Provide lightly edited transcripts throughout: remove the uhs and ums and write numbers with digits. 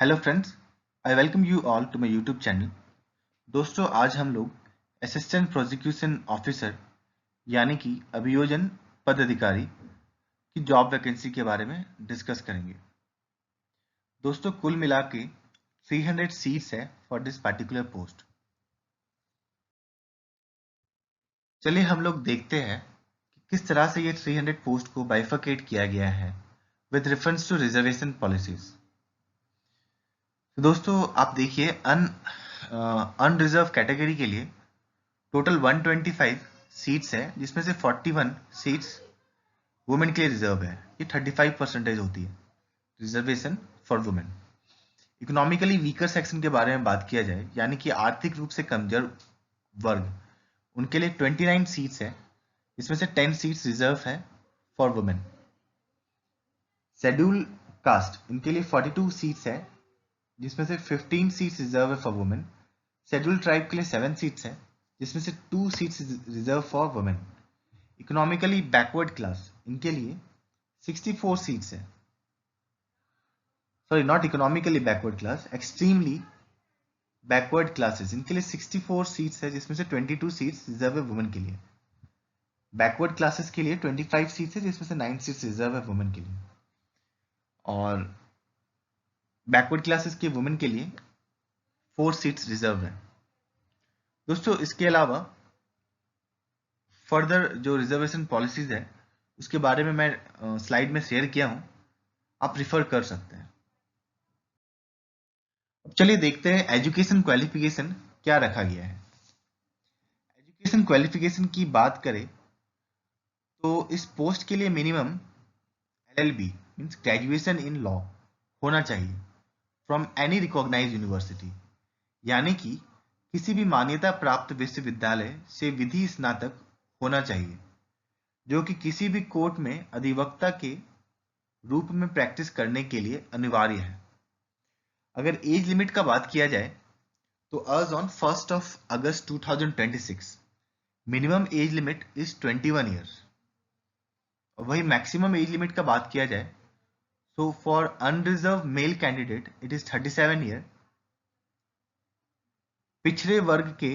Hello friends, I welcome you all to my YouTube channel. दोस्तों, आज हम लोग असिस्टेंट प्रोसिक्यूशन ऑफिसर यानी कि अभियोजन पदाधिकारी की जॉब वैकेंसी के बारे में डिस्कस करेंगे। दोस्तों, कुल मिला के 300 सीट्स है फॉर दिस पर्टिकुलर पोस्ट। चलिए हम लोग देखते हैं कि किस तरह से ये 300 पोस्ट को बाइफरकेट किया गया है with reference to reservation policies. तो दोस्तों, आप देखिए अनरिजर्व कैटेगरी के लिए टोटल 125 सीट्स है, जिसमें से 41 सीट्स वुमेन के लिए रिजर्व है। ये 35% होती है reservation for women. Economically weaker section के बारे में बात किया जाए, यानी कि आर्थिक रूप से कमजोर वर्ग, उनके लिए 29 सीट्स है, जिसमें से 10 सीट्स रिजर्व है फॉर वुमेन। शेड्यूल कास्ट, इनके लिए 42 सीट्स है, जिसमें से 15 सीट्स रिजर्व है फॉर वुमेन। शेड्यूल ट्राइब के लिए 7 सीट्स है, जिसमें से 2 seats reserve for women. Economically backward class, इनके लिए 64 सीट्स है। Sorry, not economically backward class, extremely backward classes, इनके लिए 64 सीट्स है, जिसमें से 22 सीट्स रिजर्व है वुमेन के लिए। बैकवर्ड क्लासेस के लिए 25 सीट्स है, जिसमें से 9 सीट्स रिजर्व है वुमेन के लिए। और बैकवर्ड क्लासेस के वुमेन के लिए 4 सीट्स रिजर्व है। दोस्तों, इसके अलावा फर्दर जो रिजर्वेशन पॉलिसीज है, उसके बारे में मैं स्लाइड में शेयर किया हूं, आप रिफर कर सकते हैं। अब चलिए देखते हैं एजुकेशन क्वालिफिकेशन क्या रखा गया है। एजुकेशन क्वालिफिकेशन की बात करें तो इस पोस्ट के लिए minimum LLB means graduation in law होना चाहिए फ्रॉम एनी रिकॉग्नाइज्ड यूनिवर्सिटी, यानी कि किसी भी मान्यता प्राप्त विश्वविद्यालय से विधि स्नातक होना चाहिए, जो कि किसी भी कोर्ट में अधिवक्ता के रूप में प्रैक्टिस करने के लिए अनिवार्य है। अगर एज लिमिट का बात किया जाए तो as on 1st of August 2026 minimum age limit is 21 years. और वही मैक्सिमम एज लिमिट का बात किया जाए तो for unreserved male candidate it is 37 year. पिछड़े वर्ग के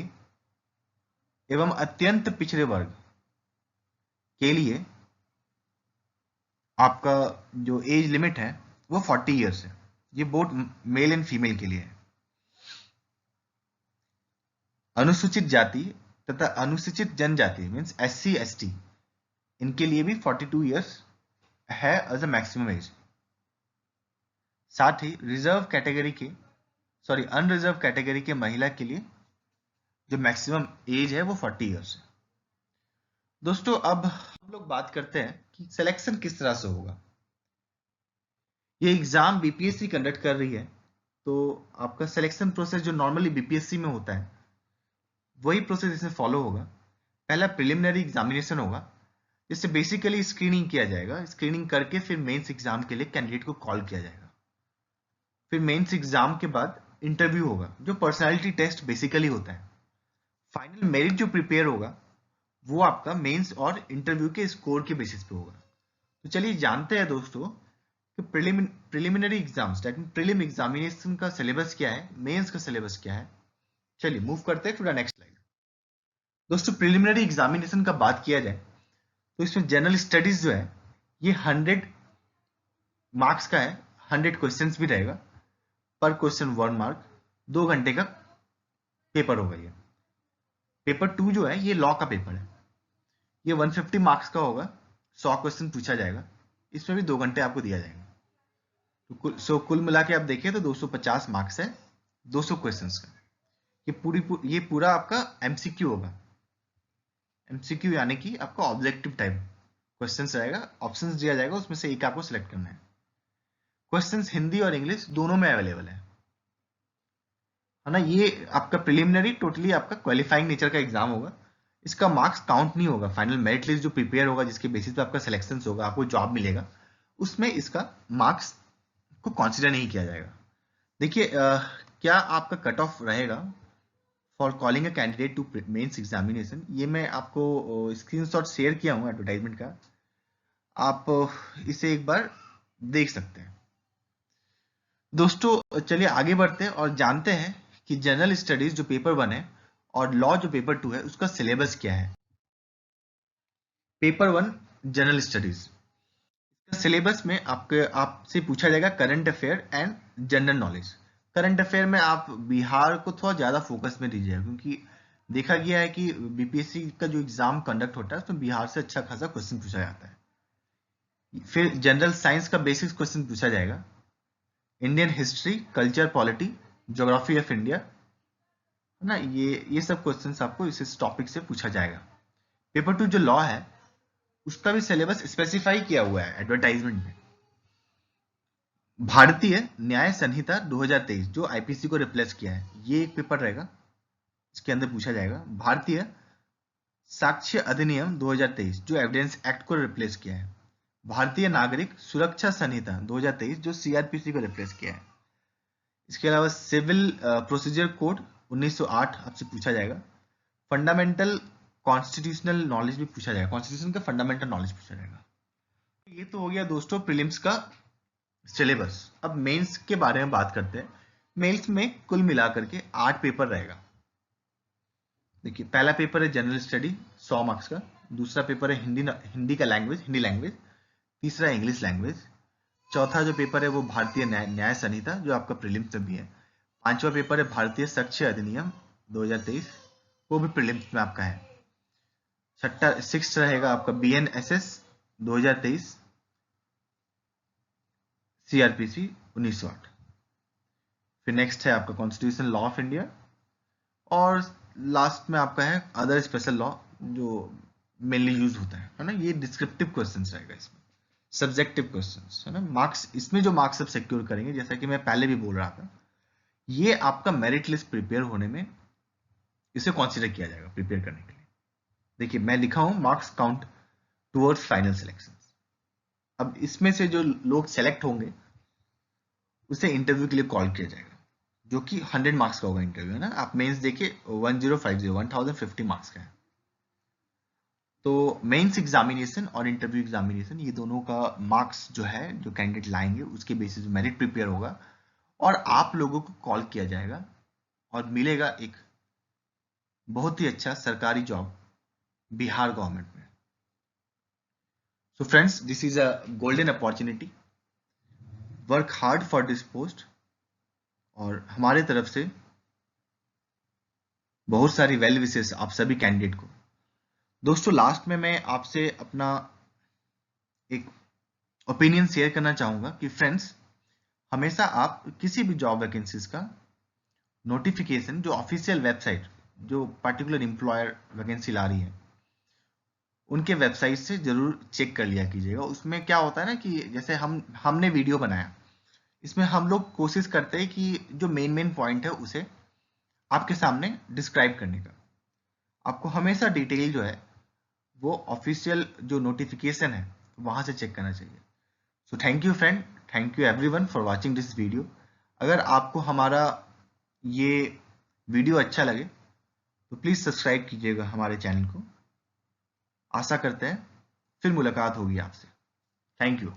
एवं अत्यंत पिछड़े वर्ग के लिए आपका जो एज लिमिट है वो 40 ईयर्स है। ये बोथ मेल एंड फीमेल के लिए है। अनुसूचित जाति तथा अनुसूचित जनजाति मीन्स SC ST, इनके लिए भी 42 ईयर्स है एज अ मैक्सिमम एज। साथ ही अनरिजर्व कैटेगरी के महिला के लिए जो मैक्सिमम एज है वो 40 ईयर्स है। दोस्तों, अब हम लोग बात करते हैं कि सिलेक्शन किस तरह से होगा। ये एग्जाम बीपीएससी कंडक्ट कर रही है, तो आपका सिलेक्शन प्रोसेस जो नॉर्मली बीपीएससी में होता है वही प्रोसेस इसमें फॉलो होगा। पहला प्रिलिमिनरी एग्जामिनेशन होगा, जिससे बेसिकली स्क्रीनिंग किया जाएगा। स्क्रीनिंग करके फिर मेंस एग्जाम के लिए कैंडिडेट को कॉल किया जाएगा। फिर मेंस एग्जाम के बाद इंटरव्यू होगा, जो पर्सनालिटी टेस्ट बेसिकली होता है। फाइनल मेरिट जो प्रिपेयर होगा वो आपका मेंस और इंटरव्यू के स्कोर के बेसिस पे होगा। तो चलिए जानते हैं दोस्तों कि प्रिलिमिनरी एग्जाम्स प्रीलिम एग्जामिनेशन का सिलेबस क्या है, मेंस का सिलेबस क्या है। चलिए मूव करते हैं टू द नेक्स्ट स्लाइड। दोस्तों, प्रिलिमिनरी एग्जामिनेशन का बात किया जाए तो इसमें जनरल स्टडीज जो है ये 100 मार्क्स का है। 100 क्वेश्चंस भी रहेगा, पर क्वेश्चन 1 मार्क, 2 घंटे का पेपर होगा। ये पेपर 2 जो है ये लॉ का पेपर है। ये 150 मार्क्स का होगा, 100 क्वेश्चन पूछा जाएगा, इसमें भी 2 घंटे आपको दिया जाएगा। तो कुल मिला के आप देखें तो 250 मार्क्स है 200 क्वेश्चंस का। ये पूरा आपका एमसीक्यू होगा। एमसीक्यू यानी कि आपका ऑब्जेक्टिव टाइप क्वेश्चंस रहेगा, ऑप्शंस दिया जाएगा, उसमें से एक आपको सिलेक्ट करना है। क्वेश्चंस हिंदी और इंग्लिश दोनों में अवेलेबल है ना। ये आपका प्रिलिमिनरी टोटली आपका क्वालिफाइंग नेचर का एग्जाम होगा। इसका मार्क्स काउंट नहीं होगा। फाइनल मेरिट लिस्ट जो प्रिपेयर होगा, जिसके बेसिस पे आपका सिलेक्शन होगा, आपको जॉब मिलेगा, उसमें इसका मार्क्स को कंसीडर नहीं किया जाएगा। देखिए क्या आपका कट ऑफ रहेगा for calling a candidate to mains examination, ये मैं आपको स्क्रीनशॉट शेयर किया हूँ एडवर्टाइजमेंट का, आप इसे एक बार देख सकते हैं। दोस्तों चलिए आगे बढ़ते हैं और जानते हैं कि जनरल स्टडीज जो पेपर 1 है और लॉ जो पेपर 2 है उसका सिलेबस क्या है। पेपर 1 जनरल स्टडीज सिलेबस में आपसे पूछा जाएगा current affair and general knowledge. Current affair में आप बिहार को थोड़ा ज्यादा फोकस में दीजिएगा, क्योंकि देखा गया है कि बीपीएससी का जो एग्जाम कंडक्ट होता है उसमें बिहार से अच्छा खासा क्वेश्चन पूछा जाता है। फिर जनरल साइंस का बेसिक्स क्वेश्चन पूछा जाएगा, Indian history, culture, polity, geography of India, है ना, ये सब क्वेश्चंस आपको इस टॉपिक से पूछा जाएगा। पेपर 2 जो लॉ है उसका भी सिलेबस स्पेसिफाई किया हुआ है एडवर्टाइजमेंट में। भारतीय न्याय संहिता 2023 जो आईपीसी को रिप्लेस किया है, ये एक पेपर रहेगा, इसके अंदर पूछा जाएगा। भारतीय साक्ष्य अधिनियम 2023 जो एविडेंस एक्ट को रिप्लेस किया है। भारतीय नागरिक सुरक्षा संहिता 2023 जो सीआरपीसी को रिप्लेस किया है। इसके अलावा सिविल प्रोसीजर कोड 1908 आपसे पूछा जाएगा। फंडामेंटल कॉन्स्टिट्यूशनल नॉलेज भी पूछा जाएगा, कॉन्स्टिट्यूशन का फंडामेंटल नॉलेज पूछा जाएगा। ये तो हो गया दोस्तों प्रीलिम्स का सिलेबस। अब मेंस के बारे में बात करते हैं। मेंस में कुल मिलाकर के 8 पेपर रहेगा। देखिए, पहला पेपर है जनरल स्टडी 100 मार्क्स का, दूसरा पेपर है हिंदी का लैंग्वेज, हिंदी लैंग्वेज, तीसरा इंग्लिश लैंग्वेज, चौथा जो पेपर है वो भारतीय न्याय संहिता जो आपका प्रीलिम्स में भी है, पांचवा पेपर है भारतीय साक्ष्य अधिनियम 2023 वो भी प्रीलिम्स में आपका है, छठा 6 रहेगा आपका बीएनएसएस 2023 सीआरपीसी 1908। फिर नेक्स्ट है आपका कॉन्स्टिट्यूशन लॉ ऑफ इंडिया, और लास्ट में आपका है अदर स्पेशल लॉ जो मेनली यूज होता है ना। ये डिस्क्रिप्टिव क्वेश्चंस रहेगा, इसमें सब्जेक्टिव क्वेश्चंस है ना। मार्क्स इसमें जो मार्क्स आप सिक्योर करेंगे, जैसा कि मैं पहले भी बोल रहा था, ये आपका मेरिट लिस्ट प्रिपेयर होने में इसे कंसीडर किया जाएगा प्रिपेयर करने के लिए। देखिए मैं लिखा हूं marks count towards final selection. अब इसमें से जो लोग सेलेक्ट होंगे उसे इंटरव्यू के लिए कॉल किया जाएगा, जो कि 100 मार्क्स का होगा इंटरव्यू, है ना। आप मेंस देखिए 1050 मार्क्स का है। तो मेंस एग्जामिनेशन और इंटरव्यू एग्जामिनेशन ये दोनों का मार्क्स जो है जो कैंडिडेट लाएंगे उसके बेसिस मेरिट प्रिपेयर होगा और आप लोगों को कॉल किया जाएगा और मिलेगा एक बहुत ही अच्छा सरकारी जॉब बिहार गवर्नमेंट में। So friends, this is a golden opportunity, work hard for this post. और हमारे तरफ से बहुत सारी वेल विशेस आप सभी कैंडिडेट को। दोस्तों लास्ट में मैं आपसे अपना एक ओपिनियन शेयर करना चाहूंगा कि फ्रेंड्स, हमेशा आप किसी भी जॉब वैकेंसीज का नोटिफिकेशन जो ऑफिशियल वेबसाइट जो पर्टिकुलर एम्प्लॉयर वैकेंसी ला रही है उनके वेबसाइट से जरूर चेक कर लिया कीजिएगा। उसमें क्या होता है ना कि जैसे हमने वीडियो बनाया, इसमें हम लोग कोशिश करते हैं कि जो मेन पॉइंट है उसे आपके सामने डिस्क्राइब करने का। आपको हमेशा डिटेल जो है वो ऑफिशियल जो नोटिफिकेशन है वहां से चेक करना चाहिए। So thank you friend, thank you everyone for watching this video. अगर आपको हमारा ये वीडियो अच्छा लगे तो प्लीज सब्सक्राइब कीजिएगा हमारे चैनल को। आशा करते हैं फिर मुलाकात होगी आपसे। Thank you.